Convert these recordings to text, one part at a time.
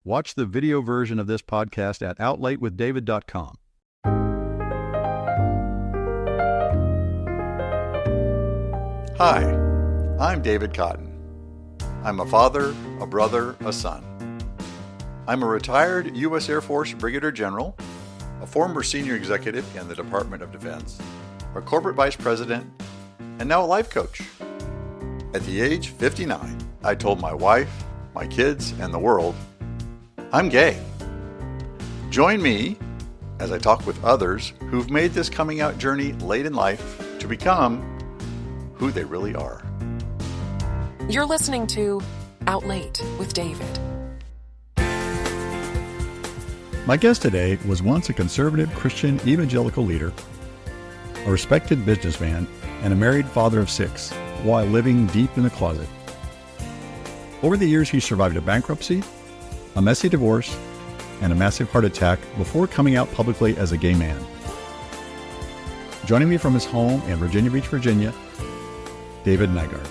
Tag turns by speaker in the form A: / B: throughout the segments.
A: Watch the video version of this podcast at outlatewithdavid.com.
B: Hi, I'm David Cotton. I'm a father, a brother, a son. I'm a retired U.S. Air Force Brigadier General, a former senior executive in the Department of Defense, a corporate vice president, and now a life coach. At the age of 59, I told my wife, my kids, and the world, I'm gay. Join me as I talk with others who've made this coming out journey late in life to become who they really are.
C: You're listening to Out Late with David.
A: My guest today was once a conservative Christian evangelical leader, a respected businessman, and a married father of 6 while living deep in the closet. Over the years, he survived a bankruptcy, a messy divorce, and a massive heart attack before coming out publicly as a gay man. Joining me from his home in Virginia Beach, Virginia, David Nygaard.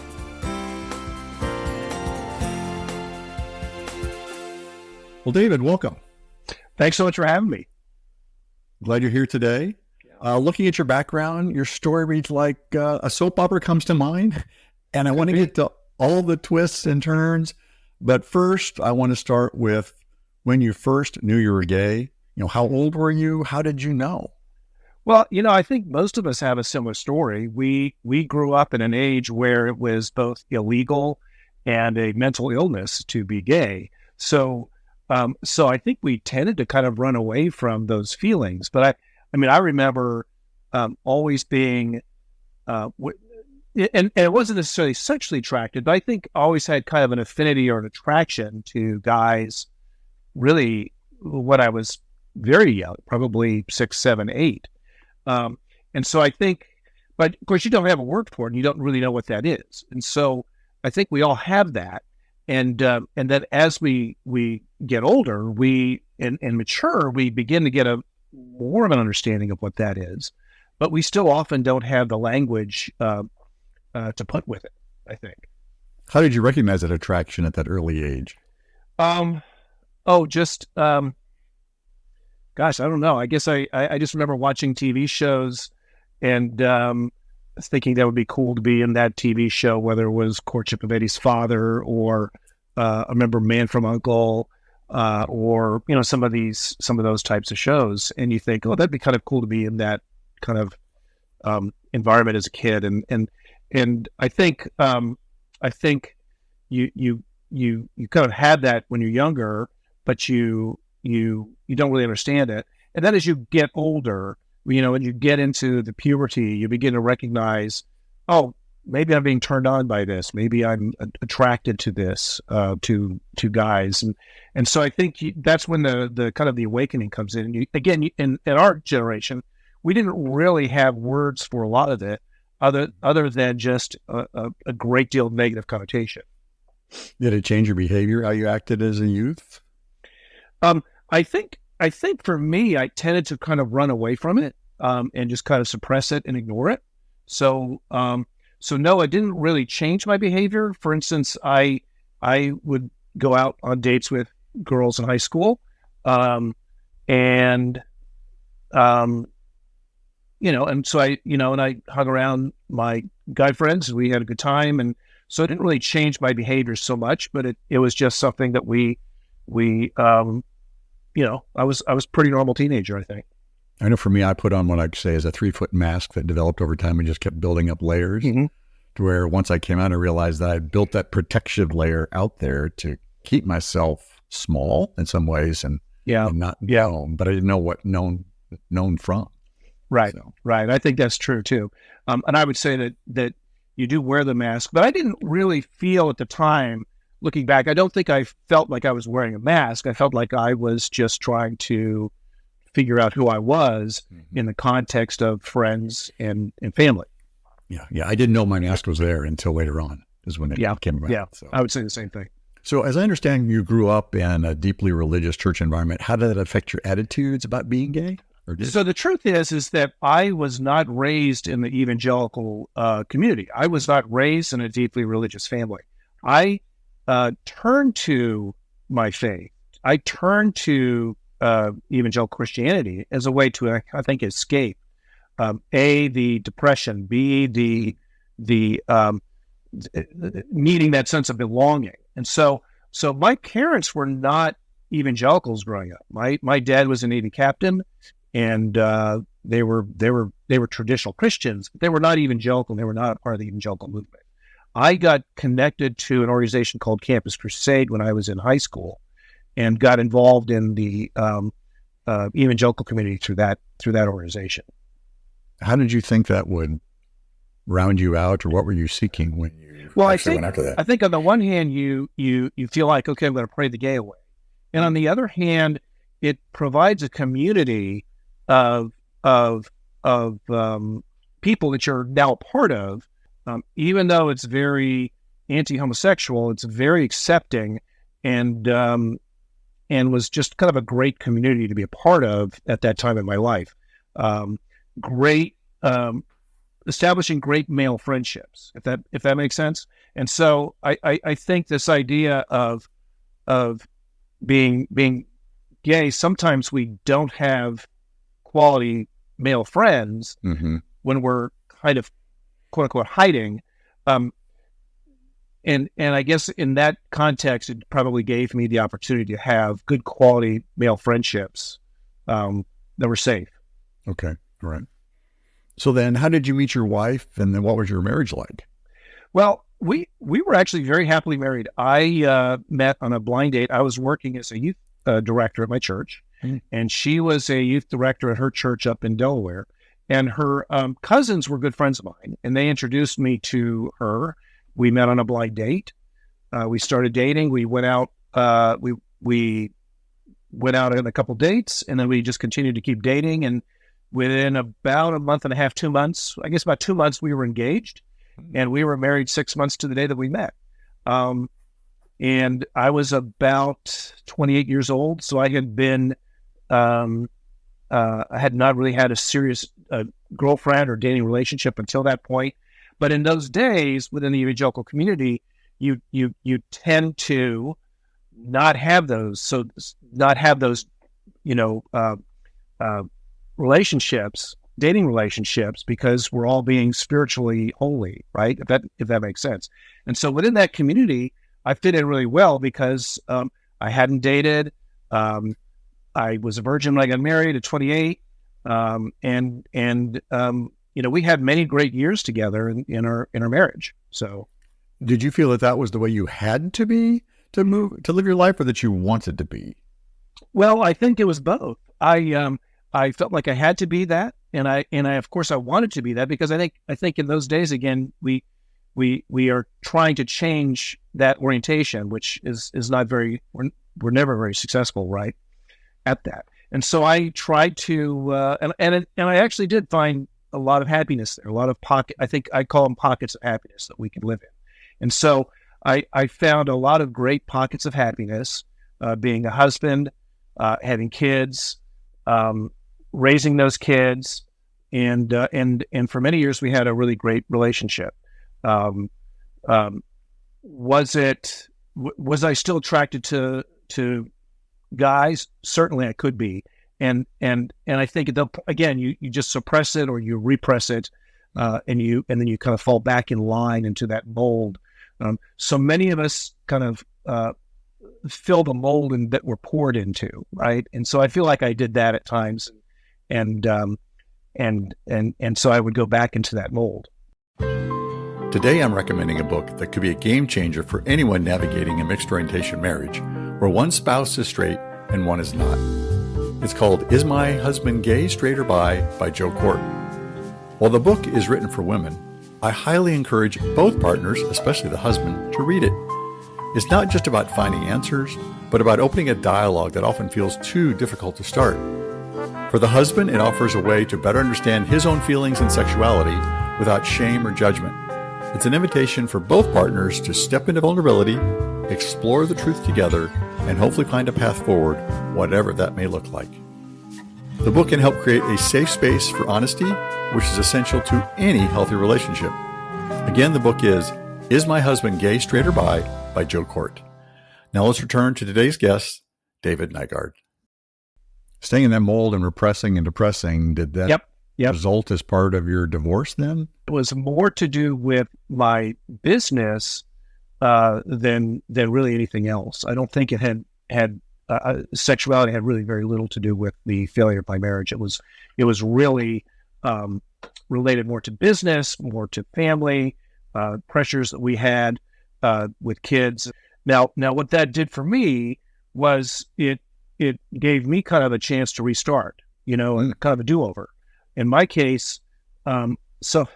A: Well, David, welcome.
D: Thanks so much for having me.
A: Glad you're here today. Looking at your background, your story reads like a soap opera comes to mind, and I want to get to all the twists and turns. But first, I want to start with when you first knew you were gay. How old were you? How did you know?
D: Well, I think most of us have a similar story. We grew up in an age where it was both illegal and a mental illness to be gay. So I think we tended to kind of run away from those feelings. But I remember always being, and it wasn't necessarily sexually attracted, but I think always had kind of an affinity or an attraction to guys really when I was very young, probably 6, 7, 8. And so I think, but of course you don't have a word for it and you don't really know what that is. And so I think we all have that. And then as we get older, and mature, we begin to get more of an understanding of what that is, but we still often don't have the language to put with it, I think.
A: How did you recognize that attraction at that early age?
D: Gosh, I don't know. I guess I just remember watching TV shows and thinking that would be cool to be in that TV show, whether it was Courtship of Eddie's Father or I remember Man from U.N.C.L.E. Or some of those types of shows, and you think, oh, that'd be kind of cool to be in that kind of environment as a kid, and I think you kind of had that when you're younger, but you don't really understand it. And then as you get older, and you get into the puberty, you begin to recognize, oh, maybe I'm being turned on by this. Maybe I'm attracted to this, to guys. And so I think that's when the kind of the awakening comes in. And in our generation, we didn't really have words for a lot of it other than just a great deal of negative connotation.
A: Did it change your behavior, how you acted as a youth?
D: I think for me, I tended to kind of run away from it and just kind of suppress it and ignore it. So no, it didn't really change my behavior. For instance, I would go out on dates with girls in high school, and so I hung around my guy friends and we had a good time. And so it didn't really change my behavior so much, but it was just something that I was a pretty normal teenager, I think.
A: I know for me, I put on what I'd say is a 3-foot mask that developed over time and just kept building up layers to where once I came out, I realized that I built that protective layer out there to keep myself small in some ways and not known, but I didn't know what known from.
D: Right. So. Right. I think that's true too. And I would say that you do wear the mask, but I didn't really feel at the time, looking back, I don't think I felt like I was wearing a mask. I felt like I was just trying to figure out who I was in the context of friends and family.
A: Yeah. I didn't know my mask was there until later on is when it came around.
D: Yeah,
A: so.
D: I would say the same thing.
A: So as I understand, you grew up in a deeply religious church environment. How did that affect your attitudes about being gay?
D: So the truth is that I was not raised in the evangelical community. I was not raised in a deeply religious family. I turned to my faith I turned to evangelical Christianity as a way to, I think, escape A, the depression, B, the needing that sense of belonging. And so my parents were not evangelicals growing up. My dad was a Navy captain, and they were traditional Christians, but they were not evangelical. They were not a part of the evangelical movement. I got connected to an organization called Campus Crusade when I was in high school, and got involved in the evangelical community through that organization.
A: How did you think that would round you out, or what were you seeking when you went after that?
D: I think on the one hand, you feel like, okay, I'm going to pray the gay away. And on the other hand, it provides a community of people that you're now a part of. Even though it's very anti-homosexual, it's very accepting, and was just kind of a great community to be a part of at that time in my life. Establishing great male friendships, if that makes sense. And so I think this idea of being gay, sometimes we don't have quality male friends when we're kind of quote unquote hiding. And I guess in that context, it probably gave me the opportunity to have good quality male friendships that were safe.
A: Okay. All right. So then how did you meet your wife, and then what was your marriage like?
D: Well, we were actually very happily married. I met on a blind date. I was working as a youth director at my church, and she was a youth director at her church up in Delaware. And her cousins were good friends of mine, and they introduced me to her. We met on a blind date. We started dating. We went out. We went out on a couple dates, and then we just continued to keep dating. And within about a month and a half, 2 months, I guess about 2 months, we were engaged, and we were married 6 months to the day that we met. And I was about 28 years old, so I had been, I had not really had a serious girlfriend or dating relationship until that point. But in those days, within the evangelical community, you tend to not have those, relationships, dating relationships, because we're all being spiritually holy, right? If that makes sense. And so within that community, I fit in really well because I hadn't dated. I was a virgin when I got married at 28, we had many great years together in our marriage. So,
A: did you feel that was the way you had to be to live your life, or that you wanted to be?
D: Well, I think it was both. I felt like I had to be that, and I of course I wanted to be that, because I think in those days, again, we are trying to change that orientation, which is not very, we're never very successful, right, at that. And so I tried to, and I actually did find a lot of happiness there, a lot of I think I call them pockets of happiness that we can live in. And so I found a lot of great pockets of happiness, being a husband, having kids, raising those kids, and for many years we had a really great relationship. Was I still attracted to guys? Certainly I could be. And I think again, you just suppress it or you repress it, and then you kind of fall back in line into that mold. So many of us kind of fill the mold that we're poured into, right? And so I feel like I did that at times, and so I would go back into that mold.
B: Today I'm recommending a book that could be a game changer for anyone navigating a mixed orientation marriage where one spouse is straight and one is not. It's called Is My Husband Gay, Straight or Bi? By Joe Court. While the book is written for women, I highly encourage both partners, especially the husband, to read it. It's not just about finding answers, but about opening a dialogue that often feels too difficult to start. For the husband, it offers a way to better understand his own feelings and sexuality without shame or judgment. It's an invitation for both partners to step into vulnerability, explore the truth together, and hopefully find a path forward, whatever that may look like. The book can help create a safe space for honesty, which is essential to any healthy relationship. Again, the book is My Husband Gay, Straight or Bi? By Joe Court. Now let's return to today's guest, David Nygaard.
A: Staying in that mold and repressing and depressing, did that
D: Yep.
A: result as part of your divorce then?
D: It was more to do with my business than really anything else. I don't think it had sexuality had really very little to do with the failure of my marriage. It was really related more to business, more to family pressures that we had with kids. Now, what that did for me was it gave me kind of a chance to restart, and kind of a do-over. In my case, so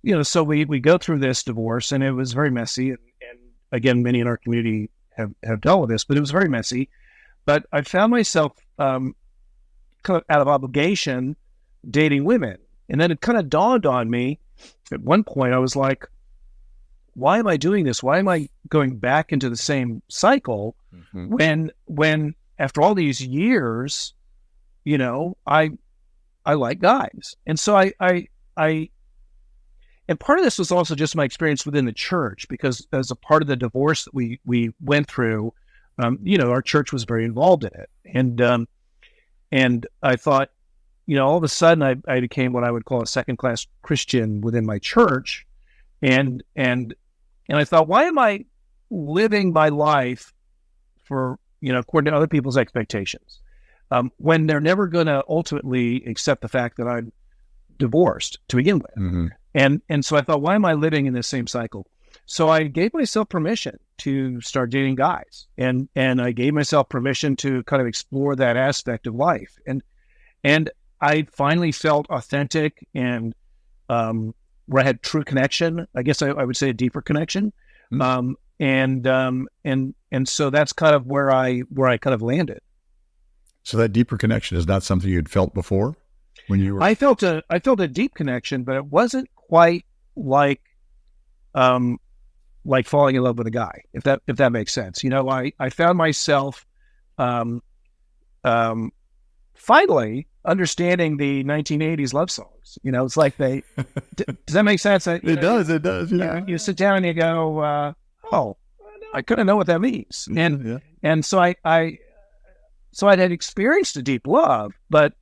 D: we go through this divorce, and it was very messy. And again, many in our community have dealt with this, but it was very messy. But I found myself kind of out of obligation dating women. And then it kind of dawned on me at one point, I was like, why am I doing this? Why am I going back into the same cycle when after all these years, I like guys. And so and part of this was also just my experience within the church, because as a part of the divorce that we went through, our church was very involved in it. And I thought, all of a sudden I became what I would call a second-class Christian within my church. And I thought, why am I living my life for, according to other people's expectations, when they're never going to ultimately accept the fact that I'm divorced to begin with?
A: Mm-hmm.
D: And so I thought, why am I living in this same cycle? So I gave myself permission to start dating guys, and I gave myself permission to kind of explore that aspect of life. And I finally felt authentic and where I had true connection. I guess I would say a deeper connection.
A: Mm-hmm.
D: And so that's kind of where I kind of landed.
A: So that deeper connection is not something you'd felt before when you were...
D: I felt a deep connection, but it wasn't quite like falling in love with a guy, if that makes sense. I found myself finally understanding the 1980s love songs. It's like does that make sense?
A: It does. Yeah.
D: You sit down and you go, oh, I couldn't know what that means. And so I had experienced a deep love, but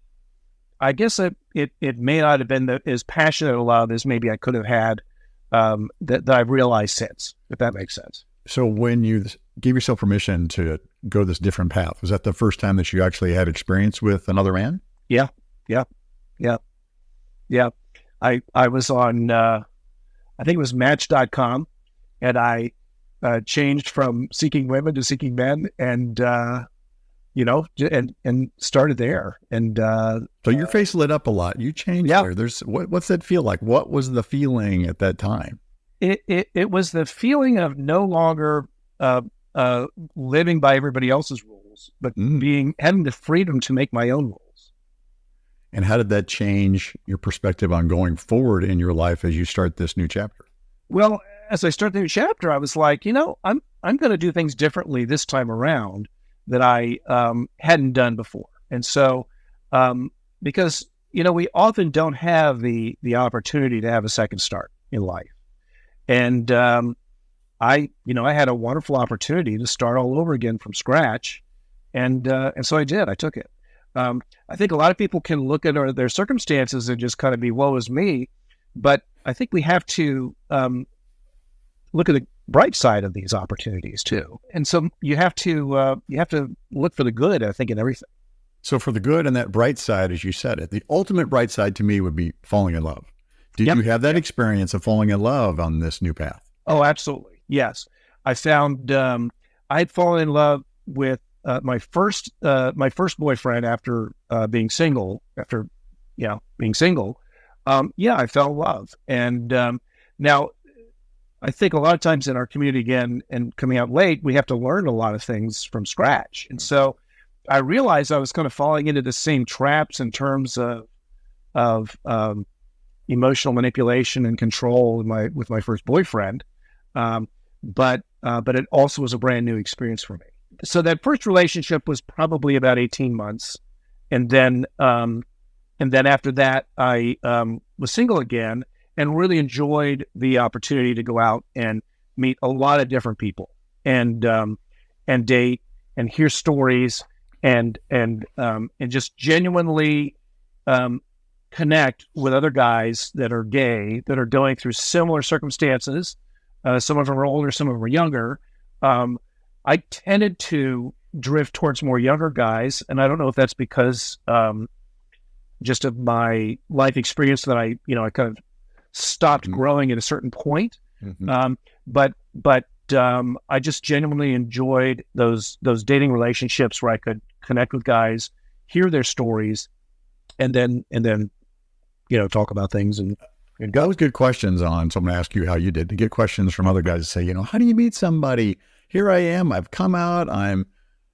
D: I guess it may not have been as passionate a love as maybe I could have had that I've realized since, if that makes sense.
A: So when you gave yourself permission to go this different path, was that the first time that you actually had experience with another man?
D: Yeah. I was on, I think it was Match.com, and I changed from seeking women to seeking men, and and started there. And
A: so your face lit up a lot. You changed there. What's that feel like? What was the feeling at that time?
D: It was the feeling of no longer living by everybody else's rules, but having the freedom to make my own rules.
A: And how did that change your perspective on going forward in your life as you start this new chapter?
D: Well, as I start the new chapter, I was like, I'm going to do things differently this time around that I hadn't done before. And so, because, we often don't have the opportunity to have a second start in life. And I had a wonderful opportunity to start all over again from scratch. And so I did. I took it. I think a lot of people can look at their circumstances and just kind of be, woe is me. But I think we have to look at the bright side of these opportunities too. And so you have to look for the good, I think, in everything.
A: So for the good and that bright side, as you said it, the ultimate bright side to me would be falling in love. Did you have that experience of falling in love on this new path?
D: Oh, absolutely. Yes. I found I had fallen in love with my first boyfriend after being single. I fell in love. And now I think a lot of times in our community, again, and coming out late, we have to learn a lot of things from scratch. And so I realized I was kind of falling into the same traps in terms of emotional manipulation and control with my first boyfriend. But it also was a brand new experience for me. So that first relationship was probably about 18 months. And then after that, I was single again and really enjoyed the opportunity to go out and meet a lot of different people and date and hear stories and just genuinely connect with other guys that are gay, that are going through similar circumstances. Some of them are older, some of them are younger. I tended to drift towards more younger guys, and I don't know if that's because just of my life experience that I kind of stopped growing at a certain point. But I just genuinely enjoyed those dating relationships where I could connect with guys, hear their stories, and then talk about things. And
A: that was good questions on. So I'm going to ask you how you did to get questions from other guys to say, how do you meet somebody? Here I am. I've come out. I'm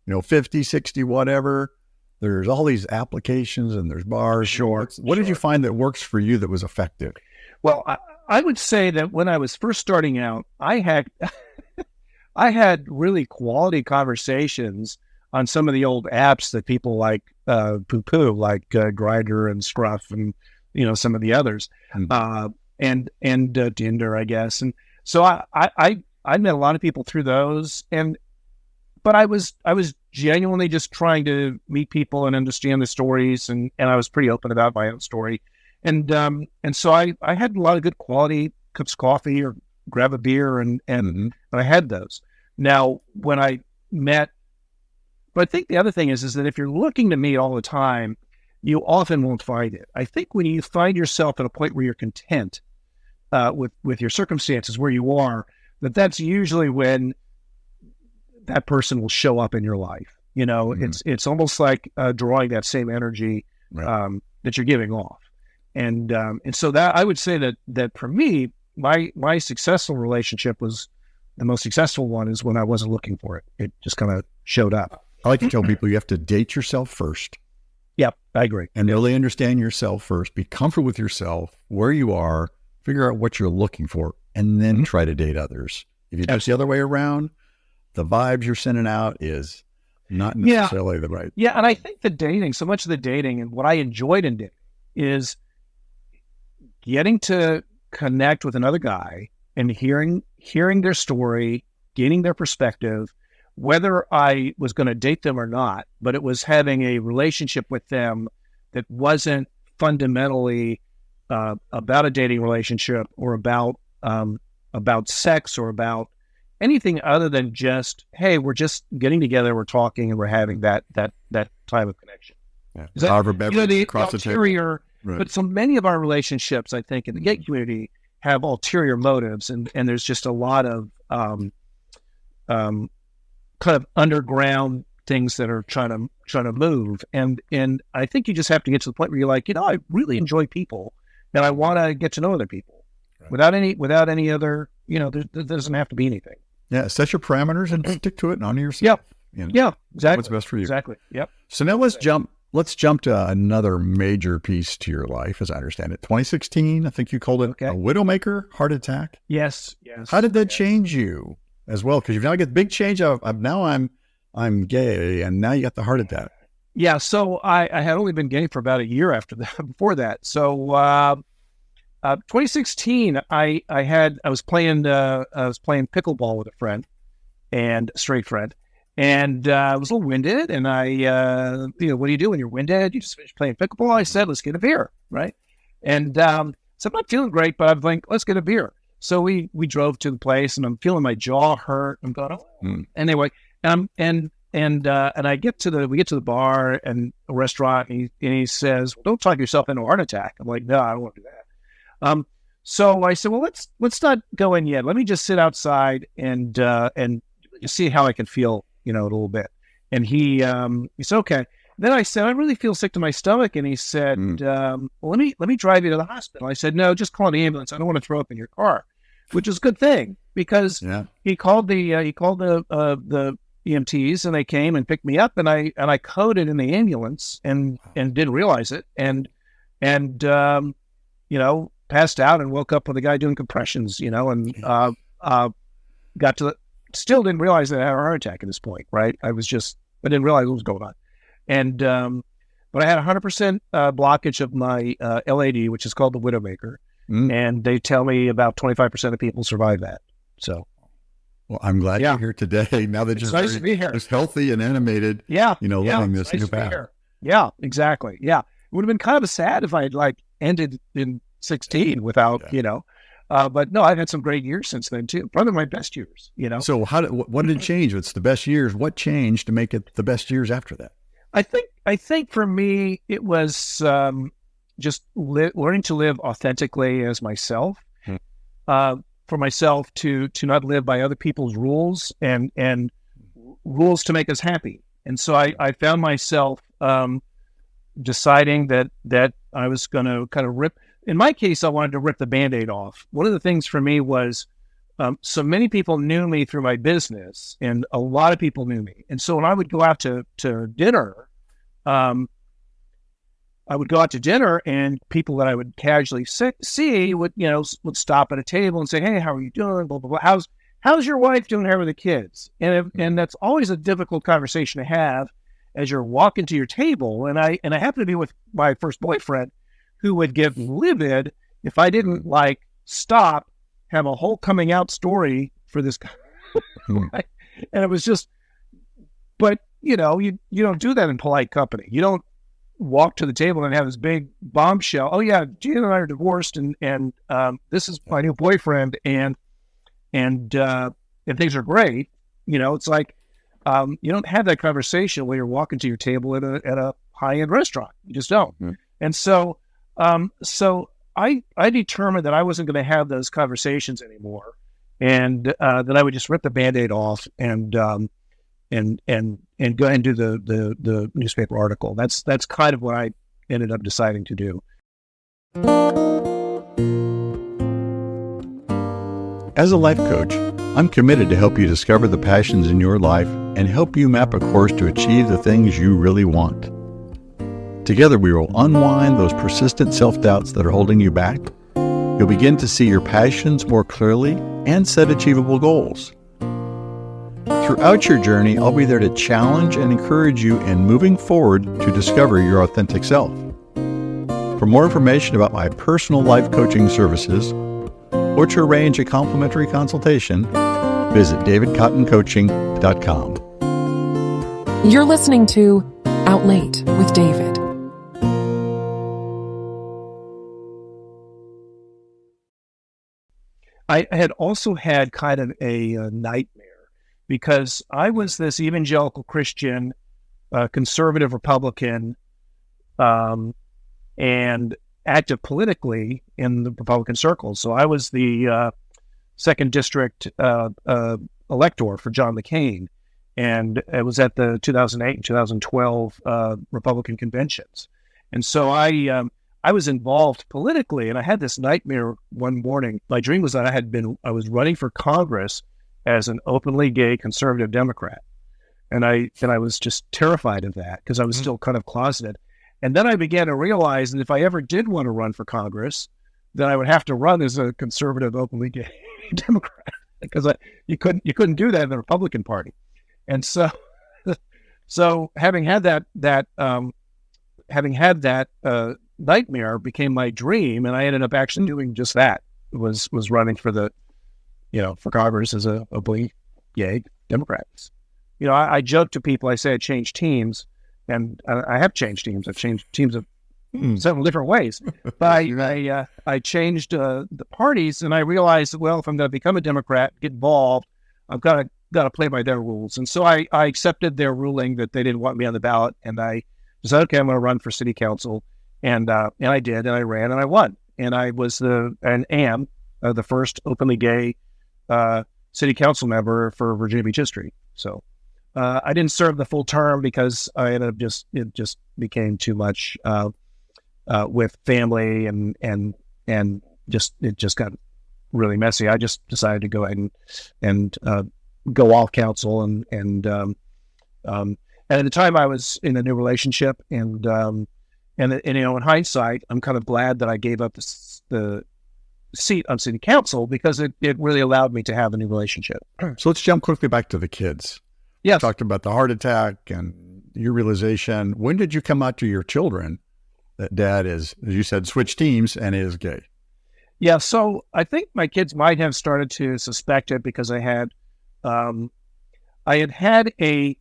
A: 50, 60, whatever. There's all these applications and there's bars.
D: Sure.
A: What did you find that works for you that was effective?
D: Well, I would say that when I was first starting out, I had really quality conversations on some of the old apps that people like poo-poo, like Grindr and Scruff and some of the others, and Tinder, I guess. And so I met a lot of people through those, but I was genuinely just trying to meet people and understand the stories, and I was pretty open about my own story. And so I had a lot of good quality cups of coffee or grab a beer, and I had those. Now, when I met, but I think the other thing is that if you're looking to meet all the time, you often won't find it. I think when you find yourself at a point where you're content with your circumstances, where you are, that's usually when that person will show up in your life. It's almost like drawing that same energy that you're giving off. And so that I would say that for me, my successful relationship was the most successful one is when I wasn't looking for it. It just kind of showed up.
A: I like to tell people you have to date yourself first.
D: Yep, I agree.
A: And really understand yourself first. Be comfortable with yourself, where you are, figure out what you're looking for, and then try to date others. If you do it the other way around, the vibes you're sending out is not necessarily the right.
D: Yeah, and I think so much of the dating and what I enjoyed in dating is getting to connect with another guy and hearing their story, gaining their perspective, whether I was going to date them or not, but it was having a relationship with them that wasn't fundamentally about a dating relationship or about sex or about anything other than just, hey, we're just getting together, we're talking, and we're having that type of connection.
A: Yeah.
D: The ulterior,
A: right.
D: But so many of our relationships, I think, in the gay community have ulterior motives, and there's just a lot of kind of underground things that are trying to move, and I think you just have to get to the point where you're like, I really enjoy people, and I want to get to know other people, without any other, there doesn't have to be anything.
A: Yeah, set your parameters and stick to it and honor yourself.
D: Yeah, exactly.
A: What's best for you?
D: Exactly. Yep.
A: So now let's jump to another major piece to your life, as I understand it. 2016, I think you called it a widowmaker heart attack.
D: Yes.
A: How did that change you as well? Because you've now got the big change of now I'm gay, and now you got the heart attack.
D: Yeah. So I had only been gay for about a year before that. So 2016, I was playing pickleball with a friend, and a straight friend. And I was a little winded, and I, what do you do when you're winded? You just finish playing pickleball. I said, let's get a beer, right? And so I'm not feeling great, but I'm like, let's get a beer. So we drove to the place, and I'm feeling my jaw hurt. I'm going, anyway, and I get to the bar and a restaurant, and he says, well, don't talk yourself into a heart attack. I'm like, no, I don't want to do that. So I said, well, let's not go in yet. Let me just sit outside and see how I can feel, a little bit. And he said, okay. Then I said, I really feel sick to my stomach. And he said, well, let me drive you to the hospital. I said, no, just call an ambulance. I don't want to throw up in your car, which is a good thing because he called the EMTs, and they came and picked me up, and I coded in the ambulance and didn't realize it. And passed out and woke up with a guy doing compressions, and still didn't realize that I had a heart attack at this point, right? I didn't realize what was going on. And, but I had 100% blockage of my LAD, which is called the widowmaker. And they tell me about 25% of people survive that. So.
A: Well, I'm glad
D: Yeah.
A: you're here today. Now that
D: It's
A: you're
D: nice to be here.
A: just healthy and animated,
D: Yeah.
A: living
D: It's
A: this
D: nice
A: new
D: to be
A: path.
D: here. Yeah, exactly. Yeah. It would have been kind of sad if I had ended in 16 without, but no, I've had some great years since then too. Probably my best years.
A: So what did change? What's the best years? What changed to make it the best years after that?
D: I think for me, it was just learning to live authentically as myself, for myself to not live by other people's rules and rules to make us happy. And so I found myself deciding that I was going to kind of rip. In my case, I wanted to rip the Band-Aid off. One of the things for me was so many people knew me through my business, and a lot of people knew me. And so when I would go out to dinner, and people that I would casually see would stop at a table and say, "Hey, how are you doing? Blah blah blah. How's your wife doing? How are the kids?" And that's always a difficult conversation to have as you're walking to your table. And I happened to be with my first boyfriend, who would get livid if I didn't stop, have a whole coming out story for this guy. Right? And it was just, but you don't do that in polite company. You don't walk to the table and have this big bombshell. "Oh yeah, Gina and I are divorced, and this is my new boyfriend, and things are great." It's like you don't have that conversation when you're walking to your table at a high-end restaurant. You just don't. Mm-hmm. And so I determined that I wasn't going to have those conversations anymore, and that I would just rip the Band-Aid off and go ahead and do the newspaper article. That's kind of what I ended up deciding to do.
A: As a life coach, I'm committed to help you discover the passions in your life and help you map a course to achieve the things you really want. Together, we will unwind those persistent self-doubts that are holding you back. You'll begin to see your passions more clearly and set achievable goals. Throughout your journey, I'll be there to challenge and encourage you in moving forward to discover your authentic self. For more information about my personal life coaching services, or to arrange a complimentary consultation, visit davidcottoncoaching.com.
C: You're listening to Out Late with David.
D: I had also had kind of a nightmare, because I was this evangelical Christian, conservative Republican, and active politically in the Republican circles. So I was the second district elector for John McCain, and it was at the 2008 and 2012 Republican conventions. And so I was involved politically, and I had this nightmare one morning. My dream was that I was running for Congress as an openly gay conservative Democrat. And I was just terrified of that, because I was still kind of closeted. And then I began to realize that if I ever did want to run for Congress, then I would have to run as a conservative, openly gay Democrat, because you couldn't do that in the Republican Party. And so having had that nightmare became my dream, and I ended up actually doing just that. Was running for for Congress as a openly gay Democrat. I joke to people. I say I changed teams. And I have changed teams. I've changed teams of several different ways. But I changed the parties, and I realized that, well, if I'm going to become a Democrat, get involved, I've got to play by their rules. And so I accepted their ruling that they didn't want me on the ballot, and I decided, okay, I'm going to run for city council, and I did, and I ran, and I won, and I was the first openly gay city council member for Virginia Beach history. So. I didn't serve the full term because I ended up it just became too much with family and it just got really messy. I just decided to go ahead and go off council and at the time I was in a new relationship and in hindsight I'm kind of glad that I gave up the seat on city council, because it really allowed me to have a new relationship.
A: So let's jump quickly back to the kids.
D: Yes.
A: You talked about the heart attack and your realization. When did you come out to your children that dad is, as you said, switched teams and is gay?
D: Yeah, so I think my kids might have started to suspect it because I had I had a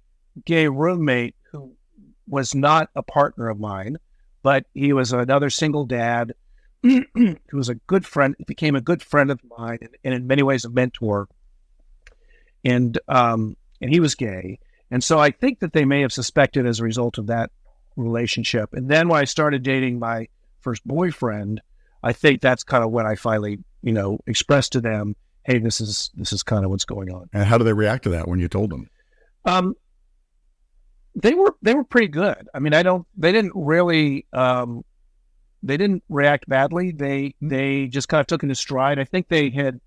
D: gay roommate who was not a partner of mine, but he was another single dad who was a good friend, became a good friend of mine, and in many ways a mentor. And he was gay. And so I think that they may have suspected as a result of that relationship. And then when I started dating my first boyfriend, I think that's kind of when I finally, expressed to them, hey, this is kind of what's going on.
A: And how do they react to that when you told them?
D: They were pretty good. I mean, they didn't really, they didn't react badly. They just kind of took it in stride. I think they had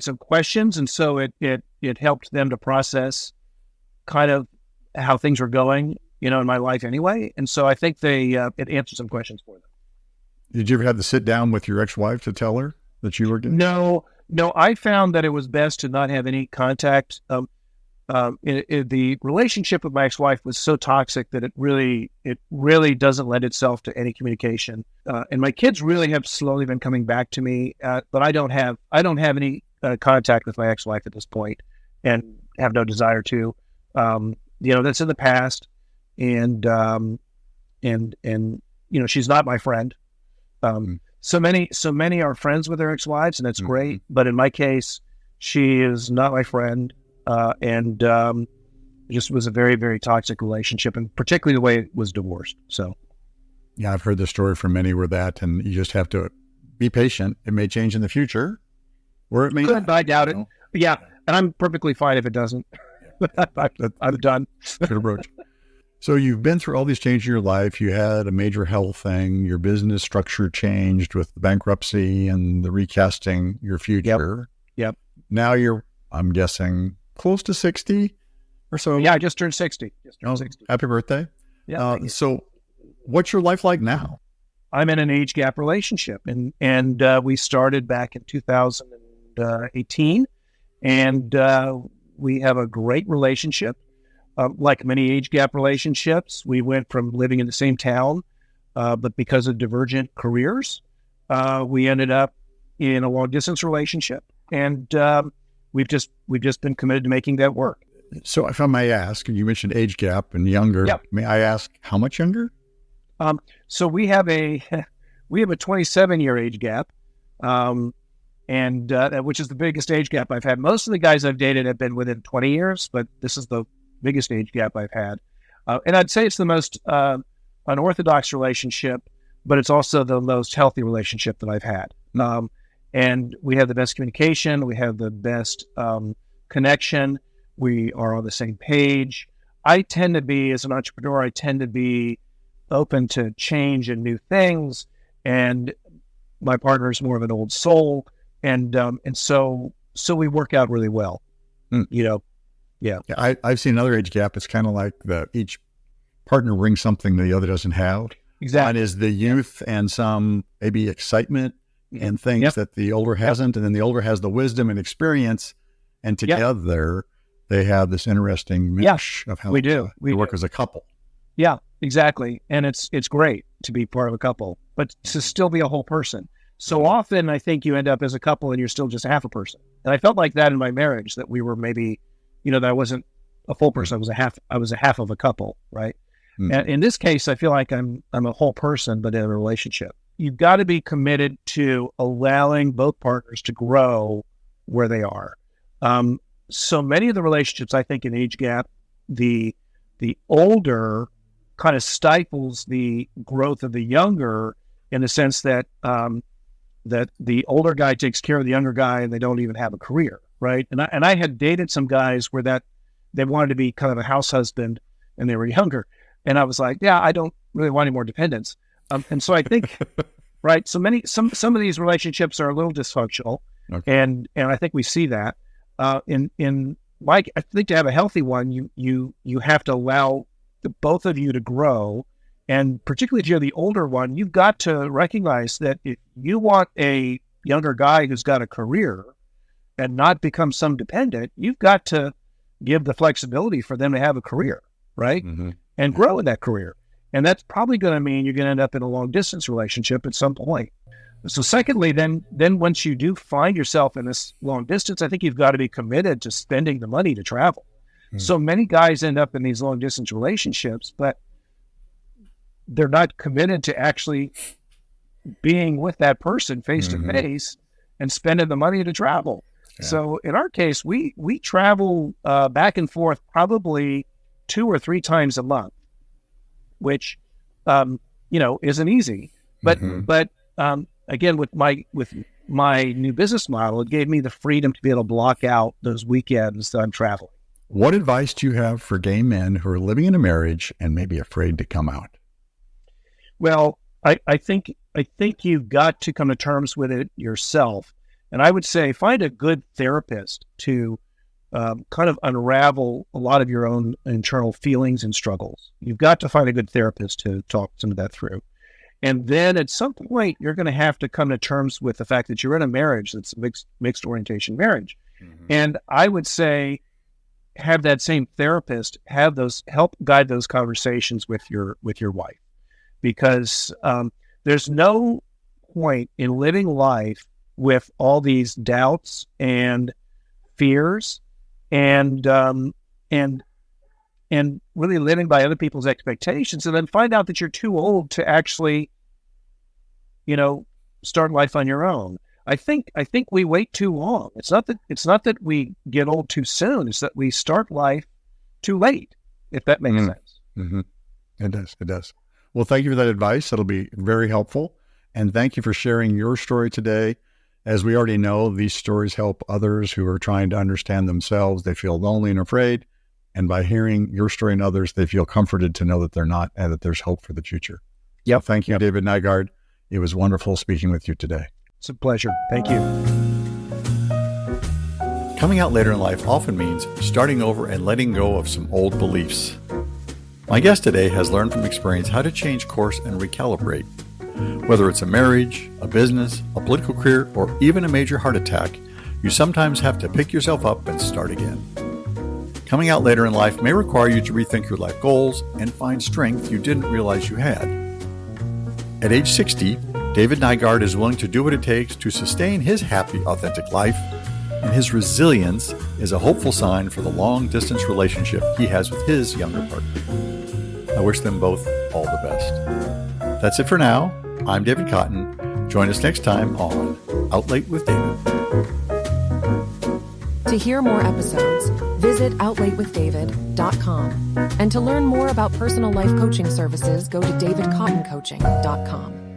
D: some questions, and so it helped them to process kind of how things were going, in my life anyway. And so I think it answered some questions for them.
A: Did you ever have to sit down with your ex-wife to tell her that you were gay?
D: No, I found that it was best to not have any contact. The relationship with my ex-wife was so toxic that it really doesn't lend itself to any communication. And my kids really have slowly been coming back to me, but I don't have any contact with my ex-wife at this point, and have no desire to. That's in the past, and she's not my friend. So many are friends with their ex-wives, and that's great. But in my case, she is not my friend. And it just was a very, very toxic relationship, and particularly the way it was divorced. So,
A: yeah, I've heard the story from many where that, and you just have to be patient. It may change in the future, or it may not.
D: But I doubt it. Yeah, and I'm perfectly fine if it doesn't. I'm done.
A: Good approach. So you've been through all these changes in your life. You had a major health thing. Your business structure changed with the bankruptcy and the recasting your future.
D: Yep.
A: Now you're, I'm guessing, close to 60 or so.
D: Yeah, I just turned 60.
A: Happy birthday.
D: Yeah.
A: So what's your life like now?
D: I'm in an age gap relationship, and we started back in 2018, and we have a great relationship. Like many age gap relationships, we went from living in the same town, but because of divergent careers, we ended up in a long distance relationship, and we've just been committed to making that work.
A: So if I may ask, you mentioned age gap and younger.
D: Yep.
A: May I ask how much younger?
D: So we have a 27-year age gap, and which is the biggest age gap I've had. Most of the guys I've dated have been within 20 years, but this is the biggest age gap I've had. And I'd say it's the most unorthodox relationship, but it's also the most healthy relationship that I've had. And we have the best communication. We have the best connection. We are on the same page. I tend to be, as an entrepreneur, open to change and new things. And my partner is more of an old soul. And so we work out really well, Yeah.
A: I've seen another age gap. It's kind of like each partner brings something the other doesn't have.
D: Exactly.
A: One is the youth and some maybe excitement and things that the older hasn't. And then the older has the wisdom and experience. And together they have this interesting mesh of how they work as a couple.
D: Yeah, exactly. And it's great to be part of a couple, but to still be a whole person. So often I think you end up as a couple and you're still just half a person. And I felt like that in my marriage, that we were maybe, that I wasn't a full person. I was a half of a couple, right? And in this case, I feel like I'm a whole person, but in a relationship. You've got to be committed to allowing both partners to grow where they are. So many of the relationships, I think, in age gap, the older kind of stifles the growth of the younger, in the sense that that the older guy takes care of the younger guy and they don't even have a career, right? And I had dated some guys where that they wanted to be kind of a house husband and they were younger. And I was like, yeah, I don't really want any more dependence. And so I think, right, some of these relationships are a little dysfunctional.
A: Okay.
D: And I think we see that. In Mike, I think to have a healthy one, you have to allow both of you to grow. And particularly if you're the older one, you've got to recognize that if you want a younger guy who's got a career and not become some dependent, you've got to give the flexibility for them to have a career, right? Mm-hmm. And grow in that career. And that's probably going to mean you're going to end up in a long distance relationship at some point. So secondly, then once you do find yourself in this long distance, I think you've got to be committed to spending the money to travel. So many guys end up in these long distance relationships, but they're not committed to actually being with that person face to face and spending the money to travel. Yeah. So in our case, we travel back and forth probably 2 or 3 times a month, which isn't easy. But again, with my new business model, it gave me the freedom to be able to block out those weekends that I'm traveling.
A: What advice do you have for gay men who are living in a marriage and maybe afraid to come out?
D: Well, I think you've got to come to terms with it yourself. And I would say find a good therapist to kind of unravel a lot of your own internal feelings and struggles. You've got to find a good therapist to talk some of that through. And then at some point, you're going to have to come to terms with the fact that you're in a marriage that's a mixed orientation marriage. And I would say have that same therapist help guide those conversations with your wife, because there's no point in living life with all these doubts and fears and really living by other people's expectations, and then find out that you're too old to actually, start life on your own. I think we wait too long. It's not that we get old too soon. It's that we start life too late, if that makes sense.
A: It does. Well, thank you for that advice. That'll be very helpful. And thank you for sharing your story today. As we already know, these stories help others who are trying to understand themselves. They feel lonely and afraid. And by hearing your story and others, they feel comforted to know that they're not, and that there's hope for the future.
D: Yep.
A: So thank you, David Nygaard. It was wonderful speaking with you today.
D: It's a pleasure. Thank you.
B: Coming out later in life often means starting over and letting go of some old beliefs. My guest today has learned from experience how to change course and recalibrate. Whether it's a marriage, a business, a political career, or even a major heart attack, you sometimes have to pick yourself up and start again. Coming out later in life may require you to rethink your life goals and find strength you didn't realize you had. At age 60, David Nygaard is willing to do what it takes to sustain his happy, authentic life, and his resilience is a hopeful sign for the long-distance relationship he has with his younger partner. I wish them both all the best. That's it for now. I'm David Cotton. Join us next time on Out Late with David.
C: To hear more episodes, visit outlatewithdavid.com. And to learn more about personal life coaching services, go to davidcottoncoaching.com.